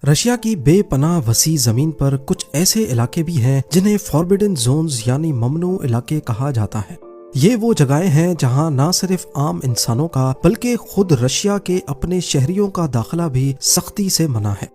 Russia کی بے پناہ وسیع زمین پر کچھ ایسے علاقے بھی ہیں جنہیں فاربیڈن زونز یعنی ممنوع علاقے کہا جاتا ہے۔ یہ وہ جگہیں ہیں جہاں نہ صرف عام انسانوں کا بلکہ خود رشیا کے اپنے شہریوں کا داخلہ بھی سختی سے منع ہے۔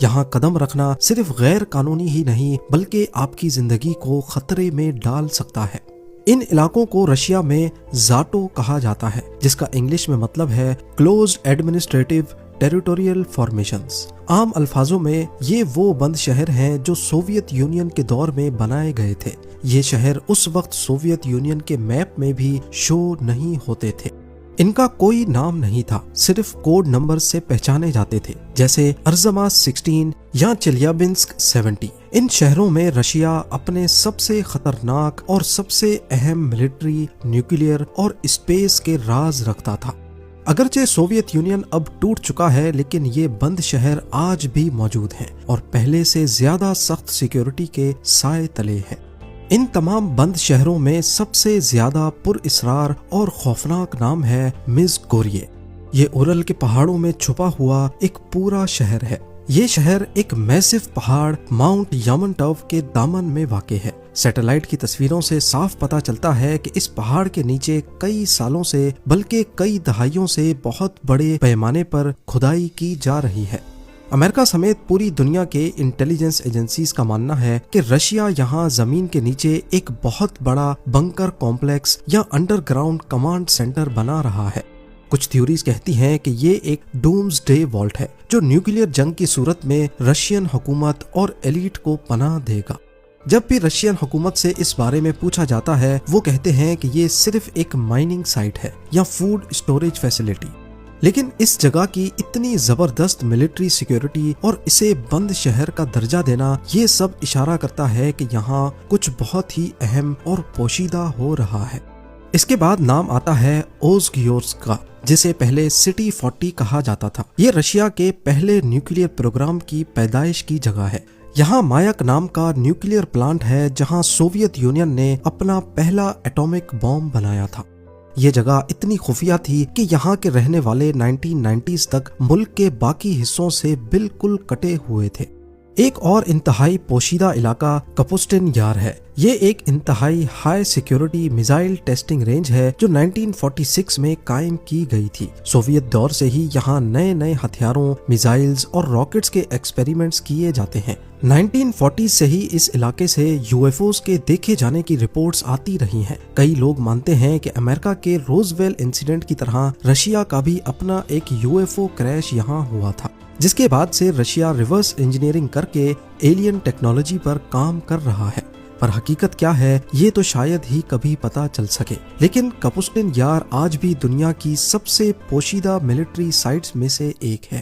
یہاں قدم رکھنا صرف غیر قانونی ہی نہیں بلکہ آپ کی زندگی کو خطرے میں ڈال سکتا ہے۔ ان علاقوں کو رشیا میں زاٹو کہا جاتا ہے، جس کا انگلش میں مطلب ہے کلوزڈ ایڈمنسٹریٹو ٹیریٹوریل فارمیشنز۔ عام الفاظوں میں یہ وہ بند شہر ہیں جو سوویت یونین کے دور میں بنائے گئے تھے۔ یہ شہر اس وقت سوویت یونین کے میپ میں بھی شو نہیں ہوتے تھے۔ ان کا کوئی نام نہیں تھا، صرف کوڈ نمبر سے پہچانے جاتے تھے، جیسے ارزماس 16 یا چیلیابنسک 70۔ ان شہروں میں رشیا اپنے سب سے خطرناک اور سب سے اہم ملٹری، نیوکلیئر اور اسپیس کے راز رکھتا تھا۔ اگرچہ سوویت یونین اب ٹوٹ چکا ہے، لیکن یہ بند شہر آج بھی موجود ہیں اور پہلے سے زیادہ سخت سیکیورٹی کے سائے تلے ہیں۔ ان تمام بند شہروں میں سب سے زیادہ پر اسرار اور خوفناک نام ہے مزگوریے۔ یہ اورل کے پہاڑوں میں چھپا ہوا ایک پورا شہر ہے۔ یہ شہر ایک میسو پہاڑ ماؤنٹ یامنٹو کے دامن میں واقع ہے۔ سیٹلائٹ کی تصویروں سے صاف پتہ چلتا ہے کہ اس پہاڑ کے نیچے کئی سالوں سے بلکہ کئی دہائیوں سے بہت بڑے پیمانے پر کھدائی کی جا رہی ہے۔ امریکہ سمیت پوری دنیا کے انٹیلیجنس ایجنسیز کا ماننا ہے کہ رشیا یہاں زمین کے نیچے ایک بہت بڑا بنکر کمپلیکس یا انڈر گراؤنڈ کمانڈ سینٹر بنا رہا ہے۔ کچھ تھیوریز کہتی ہیں کہ یہ ایک ڈومز ڈے والٹ ہے جو نیوکلیئر جنگ کی صورت میں رشین حکومت اور ایلیٹ کو پناہ دے گا۔ جب بھی رشین حکومت سے اس بارے میں پوچھا جاتا ہے، وہ کہتے ہیں کہ یہ صرف ایک مائننگ سائٹ ہے یا فوڈ اسٹوریج فیسلٹی، لیکن اس جگہ کی اتنی زبردست ملٹری سیکیورٹی اور اسے بند شہر کا درجہ دینا، یہ سب اشارہ کرتا ہے کہ یہاں کچھ بہت ہی اہم اور پوشیدہ ہو رہا ہے۔ اس کے بعد نام آتا ہے اوزگیورسک کا، جسے پہلے سٹی 40 کہا جاتا تھا۔ یہ رشیا کے پہلے نیوکلیئر پروگرام کی پیدائش کی جگہ ہے۔ یہاں مایک نام کا نیوکلیئر پلانٹ ہے جہاں سوویت یونین نے اپنا پہلا ایٹامک بم بنایا تھا۔ یہ جگہ اتنی خفیہ تھی کہ یہاں کے رہنے والے 1990s تک ملک کے باقی حصوں سے بالکل کٹے ہوئے تھے۔ ایک اور انتہائی پوشیدہ علاقہ کپوسٹن یار ہے۔ یہ ایک انتہائی high security missile testing range ہے جو 1946 میں قائم کی گئی تھی۔ سوویت دور سے ہی یہاں نئے نئے ہتھیاروں، میزائلز اور راکٹس کے ایکسپیریمنٹس کیے جاتے ہیں۔ 1940 سے ہی اس علاقے سے UFOs کے دیکھے جانے کی رپورٹس آتی رہی ہیں۔ کئی لوگ مانتے ہیں کہ امریکہ کے روزویل انسیڈنٹ کی طرح رشیا کا بھی اپنا ایک UFO کریش یہاں ہوا تھا، جس کے بعد سے رشیا ریورس انجینئرنگ کر کے ایلین ٹیکنالوجی پر کام کر رہا ہے۔ پر حقیقت کیا ہے یہ تو شاید ہی کبھی پتا چل سکے، لیکن کپوسٹن یار آج بھی دنیا کی سب سے پوشیدہ ملٹری سائٹس میں سے ایک ہے۔